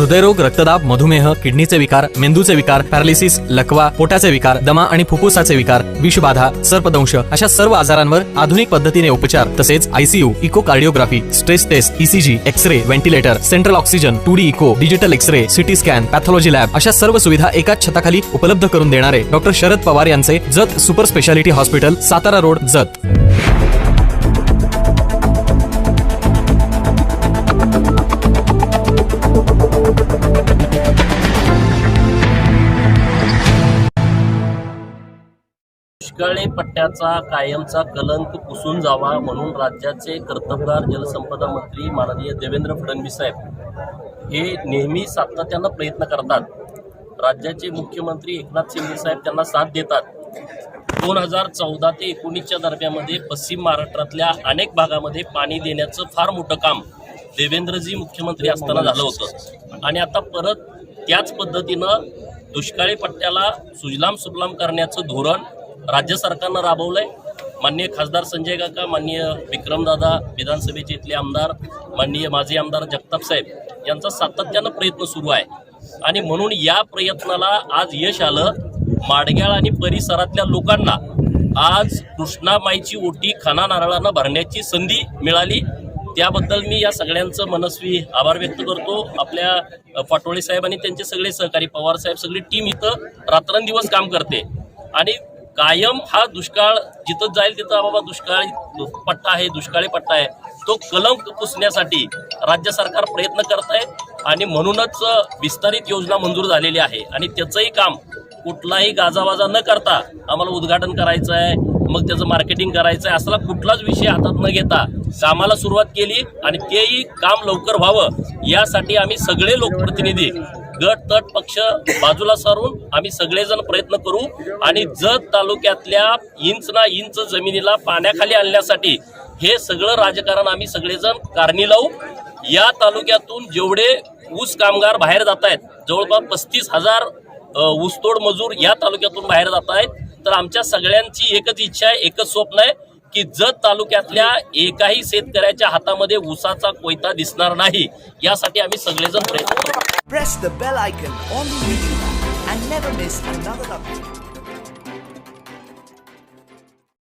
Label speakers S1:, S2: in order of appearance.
S1: हृदयरोग, रक्तदाब, मधुमेह, किडनीचे विकार, मेंदूचे विकार, पॅरालिसिस, लकवा, पोटाचे विकार, दमा आणि फुफ्फुसाचे विकार, विषबाधा, सर्पदंश अशा सर्व आजारांवर आधुनिक पद्धतीने उपचार तसेच ICU, echocardiography, stress test, ECG, X ray, ventilator, central oxygen, 2D echo, digital X ray, CT scan, pathology lab अशा सर्व सुविधा एकाच छताखाली उपलब्ध करून देणारे डॉक्टर शरद पवार यांचे Jat super speciality hospital, Satara road, Jat.
S2: दुष्काळी पट्ट्याचा कायमचा कलंक पुसून जावा म्हणून राज्याचे कर्तबगार जलसंपदा मंत्री माननीय देवेंद्र फडणवीस साहेब हे नेहमी सातत्यानं प्रयत्न करतात. राज्याचे मुख्यमंत्री एकनाथ शिंदे साहेब त्यांना साथ देतात. 2014 ते 19च्या दरम्यानमध्ये पश्चिम महाराष्ट्रातल्या अनेक भागामध्ये पाणी देण्याचं फार मोठं काम देवेंद्रजी मुख्यमंत्री असताना झालं होतं आणि आता परत त्याच पद्धतीनं दुष्काळी पट्ट्याला सुजलाम सुफलाम करण्याचं धोरण राज्य सरकारनं राबवलंय. माननीय खासदार संजय काका, माननीय विक्रमदादा, विधानसभेचे इथले आमदार, माननीय माजी आमदार जगताप साहेब यांचा सातत्यानं प्रयत्न सुरू आहे आणि म्हणून या प्रयत्नाला आज यश आलं. माडग्याळ आणि परिसरातल्या लोकांना आज कृष्णामाईची ओटी खाना नारळानं भरण्याची संधी मिळाली. त्याबद्दल मी या सगळ्यांचं मनस्वी आभार व्यक्त करतो. आपल्या पाटोळे साहेब आणि त्यांचे सगळे सहकारी, पवार साहेब, सगळी टीम इथं रात्रंदिवस काम करते आणि कायम हा दुष्काळ जिथं जाईल तिथं बाबा दुष्काळी पट्टा आहे, दुष्काळी पट्टा आहे, तो कलंक पुसण्यासाठी राज्य सरकार प्रयत्न करत आहे आणि म्हणूनच विस्तारित योजना मंजूर झालेली आहे आणि त्याचंही काम कुठलाही गाजावाजा न करता आम्हाला उद्घाटन करायचं आहे, मग त्याचं मार्केटिंग करायचं आहे, असला कुठलाच विषय हातात न घेता कामाला सुरुवात केली आणि तेही काम लवकर व्हावं यासाठी आम्ही सगळे लोकप्रतिनिधी गट तट पक्ष बाजूला सारून आम्ही सगळेजण प्रयत्न करू आणि जत तालुक्यातल्या इंच ना इंच जमिनीला पाण्याखाली आणण्यासाठी हे सगळं राजकारण आम्ही सगळेजण कारणी लावू. या तालुक्यातून जेवढे ऊस कामगार बाहेर जात आहेत, जवळपास 35,000 ऊसतोड मजूर या तालुक्यातून बाहेर जात आहेत, तर आमच्या सगळ्यांची एकच इच्छा आहे, एकच स्वप्न आहे की जत तालुक्यातल्या एकाही शेतकऱ्याच्या हातामध्ये ऊसाचा कोयता दिसणार नाही यासाठी आम्ही सगळेजण प्रयत्न करू.
S3: Press the bell icon on the YouTube app and never miss another update.